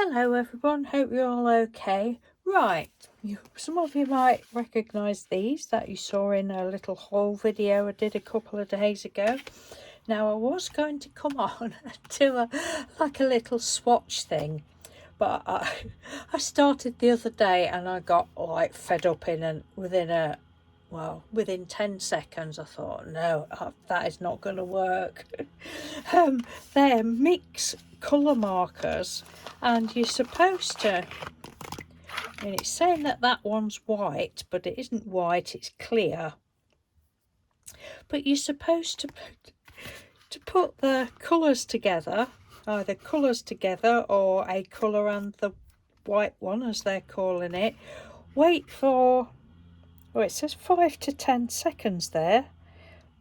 Hello everyone, hope you're all okay. Right, some of you might recognise these that you saw in a little haul video I did a couple of days ago. Now I was going to come on and do a little swatch thing, but I started the other day and I got like fed up within 10 seconds I thought, no, that is not going to work. They're mix colour markers, and you're supposed to, it's saying that one's white, but it isn't white, it's clear. But you're supposed to put the colours together, either colours together or a colour and the white one as they're calling it. Wait for, it says 5 to 10 seconds there,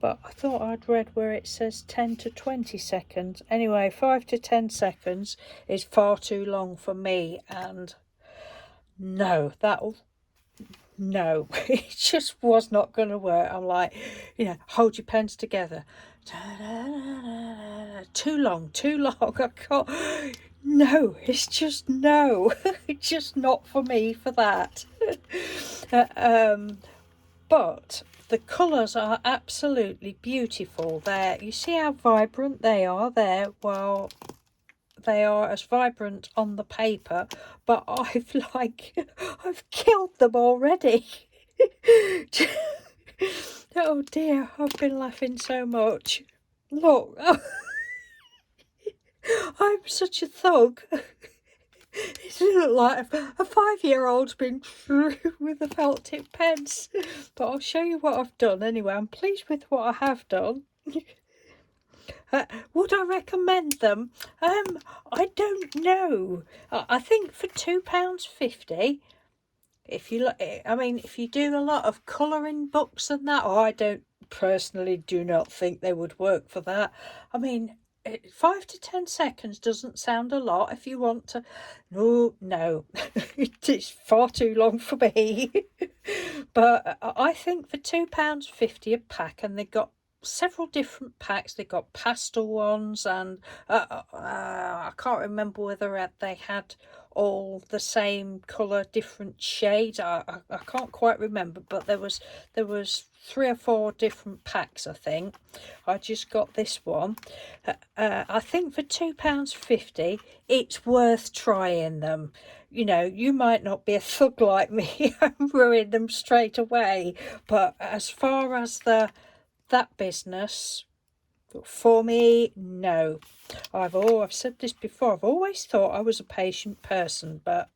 but I thought I'd read where it says 10 to 20 seconds. Anyway, 5 to 10 seconds is far too long for me, and no, it just was not going to work. I'm like, hold your pens together. Too long. I can't. No, it's just no. It's just not for me for that. But the colours are absolutely beautiful. There, you see how vibrant they are there. Well, they are as vibrant on the paper, but I've killed them already. Oh dear, I've been laughing so much. Look, I'm such a thug. It looked like a 5-year-old's been through with the felt tip pens. But I'll show you what I've done anyway. I'm pleased with what I have done. Would I recommend them? I don't know. I think for £2.50, if you if you do a lot of colouring books and that, I don't personally do not think they would work for that. 5 to 10 seconds doesn't sound a lot if you want to. No, it's far too long for me. But I think for £2.50 a pack, and they got several different packs. They got pastel ones, and I can't remember whether they had all the same colour, different shades. I can't quite remember, but there was 3 or 4 different packs. I think I just got this one. I think for £2.50 it's worth trying them. You might not be a thug like me and ruin them straight away, but as far as that business, for me, no. I've said this before, I've always thought I was a patient person, but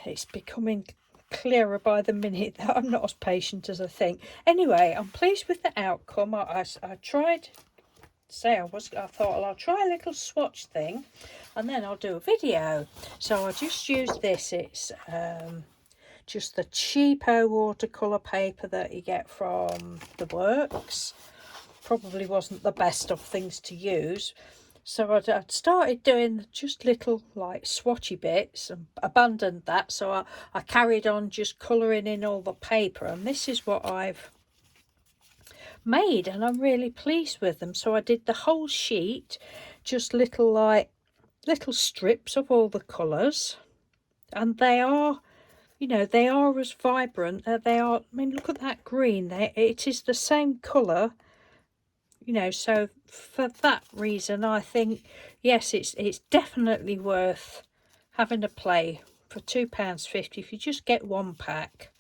it's becoming clearer by the minute that I'm not as patient as I think. Anyway, I'm pleased with the outcome. I tried, I thought, well, I'll try a little swatch thing and then I'll do a video. So I just used this. It's just the cheapo watercolour paper that you get from the works. Probably wasn't the best of things to use, so I'd started doing just little like swatchy bits and abandoned that, so I carried on just colouring in all the paper, and this is what I've made, and I'm really pleased with them. So I did the whole sheet, just little strips of all the colours, and they are, they are as vibrant. They are, look at that green. It is the same colour. So for that reason, I think, yes, it's definitely worth having a play for £2.50 if you just get 1 pack,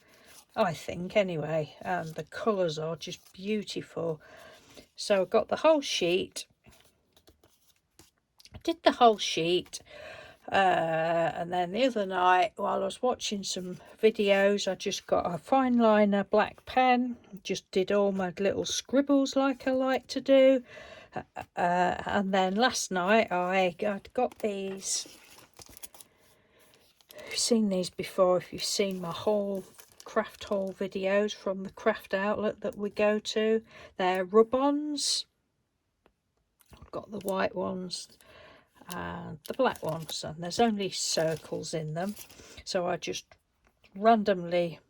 I think, anyway. And the colours are just beautiful. So I got the whole sheet. I did the whole sheet. And then the other night, while I was watching some videos, I just got a fine liner black pen, just did all my little scribbles like I like to do. And then last night I got these. You've seen these before if you've seen my craft haul videos from the craft outlet that we go to. They're rub-ons. I've got the white ones and the black ones, and there's only circles in them, so I just randomly,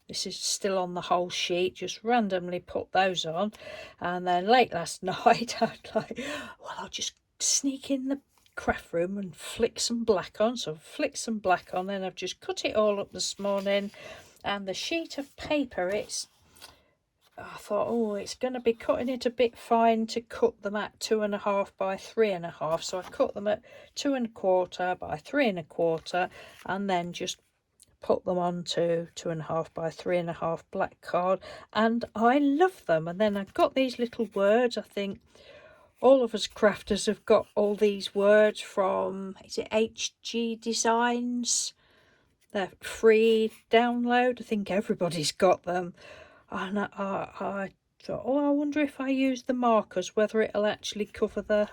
this is still on the whole sheet, just randomly put those on. And then late last night I'd I'll just sneak in the craft room and flick some black on. So I've flicked some black on, then I've just cut it all up this morning. And the sheet of paper, I thought, oh, it's going to be cutting it a bit fine to cut them at 2.5 by 3.5. So I cut them at 2.25 by 3.25, and then just put them onto 2.5 by 3.5 black card, and I love them. And then I've got these little words. I think all of us crafters have got all these words from, is it HG Designs? They're free download. I think everybody's got them. And I thought, oh, I wonder if I use the markers, whether it'll actually cover the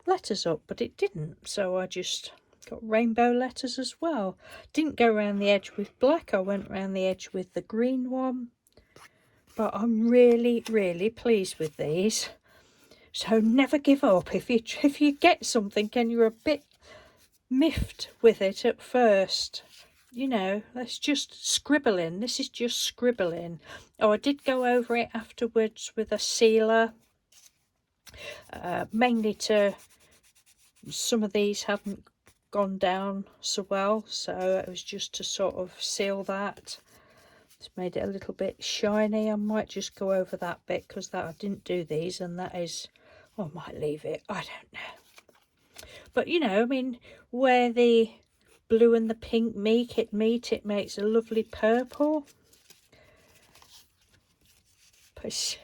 letters up, but it didn't. So I just got rainbow letters as well. Didn't go around the edge with black, I went around the edge with the green one. But I'm really, really pleased with these. So never give up. If you get something and you're a bit miffed with it at first, you know, let's just scribbling. This is just scribbling. Oh, I did go over it afterwards with a sealer, mainly to, some of these hadn't gone down so well, so it was just to sort of seal that. It's made it a little bit shiny. I might just go over that bit because that I didn't do these, and that is, oh, I might leave it, I don't know. But you know, I mean, where the blue and the pink meet, it makes a lovely purple. But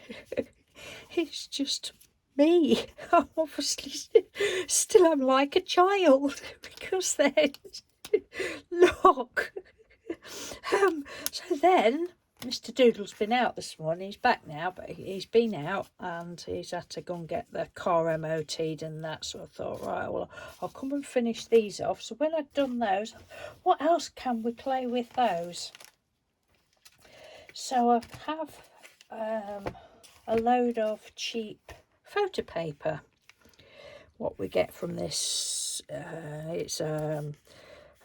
it's just me. I'm obviously still am like a child because then look. So then Mr. Doodle's been out this morning. He's back now, but he's been out and he's had to go and get the car MOT'd and that. So I thought, right, well, I'll come and finish these off. So when I'd done those, what else can we play with those? So I have a load of cheap photo paper. What we get from this, it's a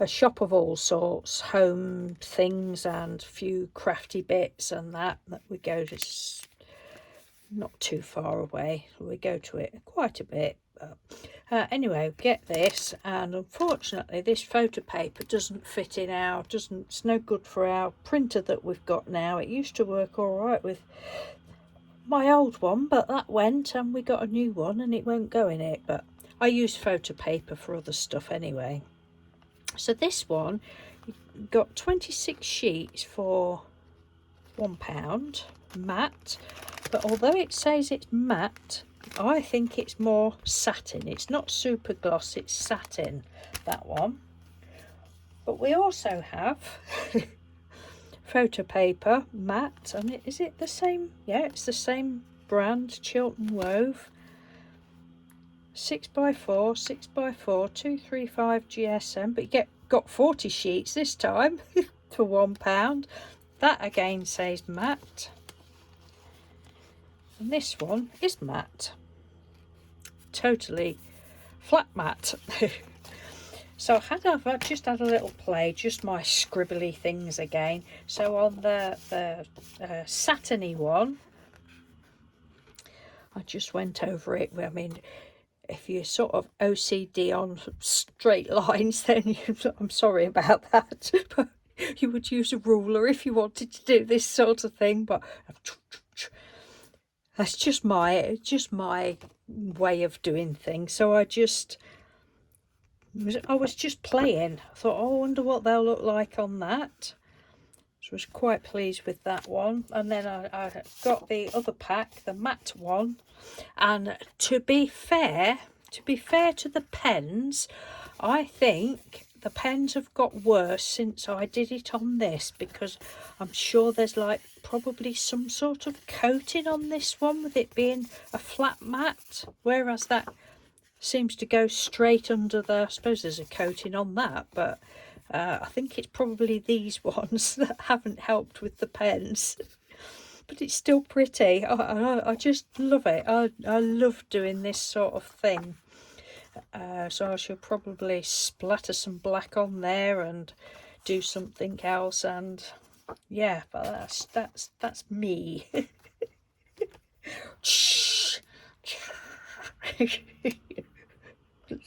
shop of all sorts, home things and a few crafty bits and that we go to, not too far away, we go to it quite a bit. Anyway, get this, and unfortunately this photo paper doesn't fit in it's no good for our printer that we've got now. It used to work all right with my old one, but that went and we got a new one and it won't go in it. But I use photo paper for other stuff anyway. So this one got 26 sheets for £1, matte, but although it says it's matte, I think it's more satin. It's not super gloss, it's satin, that one. But we also have photo paper, matte, and is it the same? Yeah, it's the same brand, Chiltern Wove. 6x4, 6x4, 235 GSM, but you got 40 sheets this time for £1. That again says matte, and this one is matte, totally flat matte. So I've just had a little play, just my scribbly things again. So on the satiny one, I just went over it. I mean, if you're sort of OCD on straight lines, then I'm sorry about that. But you would use a ruler if you wanted to do this sort of thing. But that's just my way of doing things. So I was just playing. I thought, oh, I wonder what they'll look like on that. So I was quite pleased with that one. And then I got the other pack, the matte one. And to be fair to the pens, I think the pens have got worse since I did it on this, because I'm sure there's like probably some sort of coating on this one with it being a flat matte, whereas that seems to go straight under I suppose there's a coating on that, but I think it's probably these ones that haven't helped with the pens. But it's still pretty. I just love it. I love doing this sort of thing. So I shall probably splatter some black on there and do something else, and yeah, but that's me.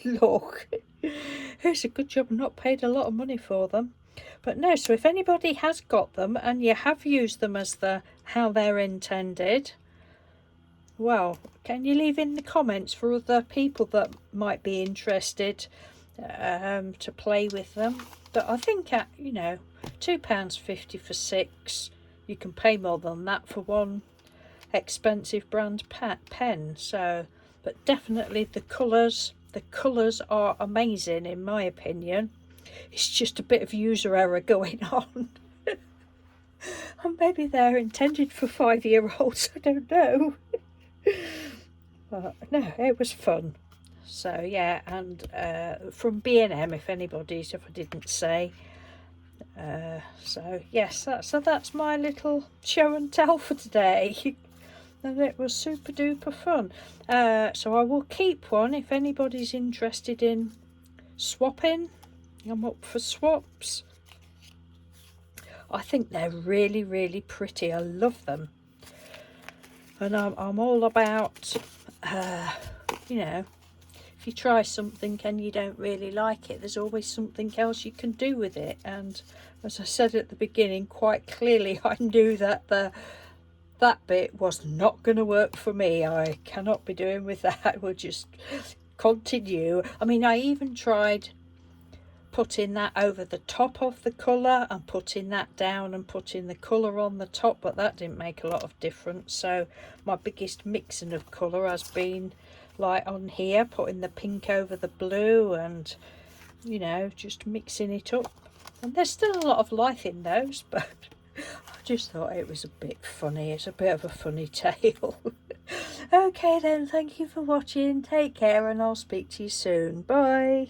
Look, it's a good job I'm not paid a lot of money for them. But no, so if anybody has got them and you have used them as how they're intended, well, can you leave in the comments for other people that might be interested to play with them? But I think at, you know, £2.50 for 6, you can pay more than that for one expensive brand pen. So, but definitely the colours are amazing in my opinion. It's just a bit of user error going on. And maybe they're intended for 5-year-olds, I don't know. But no, it was fun. So yeah, and from B&M, if I didn't say. So yes, that's my little show and tell for today. And it was super duper fun. So I will keep one if anybody's interested in swapping. I'm up for swaps. I think they're really, really pretty. I love them. And I'm all about, you know, if you try something and you don't really like it, there's always something else you can do with it. And as I said at the beginning, quite clearly I knew that that bit was not going to work for me. I cannot be doing with that. We'll just continue. I mean, I even tried putting that over the top of the colour and putting that down and putting the colour on the top, but that didn't make a lot of difference. So my biggest mixing of colour has been like on here, putting the pink over the blue and, you know, just mixing it up. And there's still a lot of life in those, but I just thought it was a bit funny. It's a bit of a funny tale. Okay then, thank you for watching. Take care and I'll speak to you soon. Bye.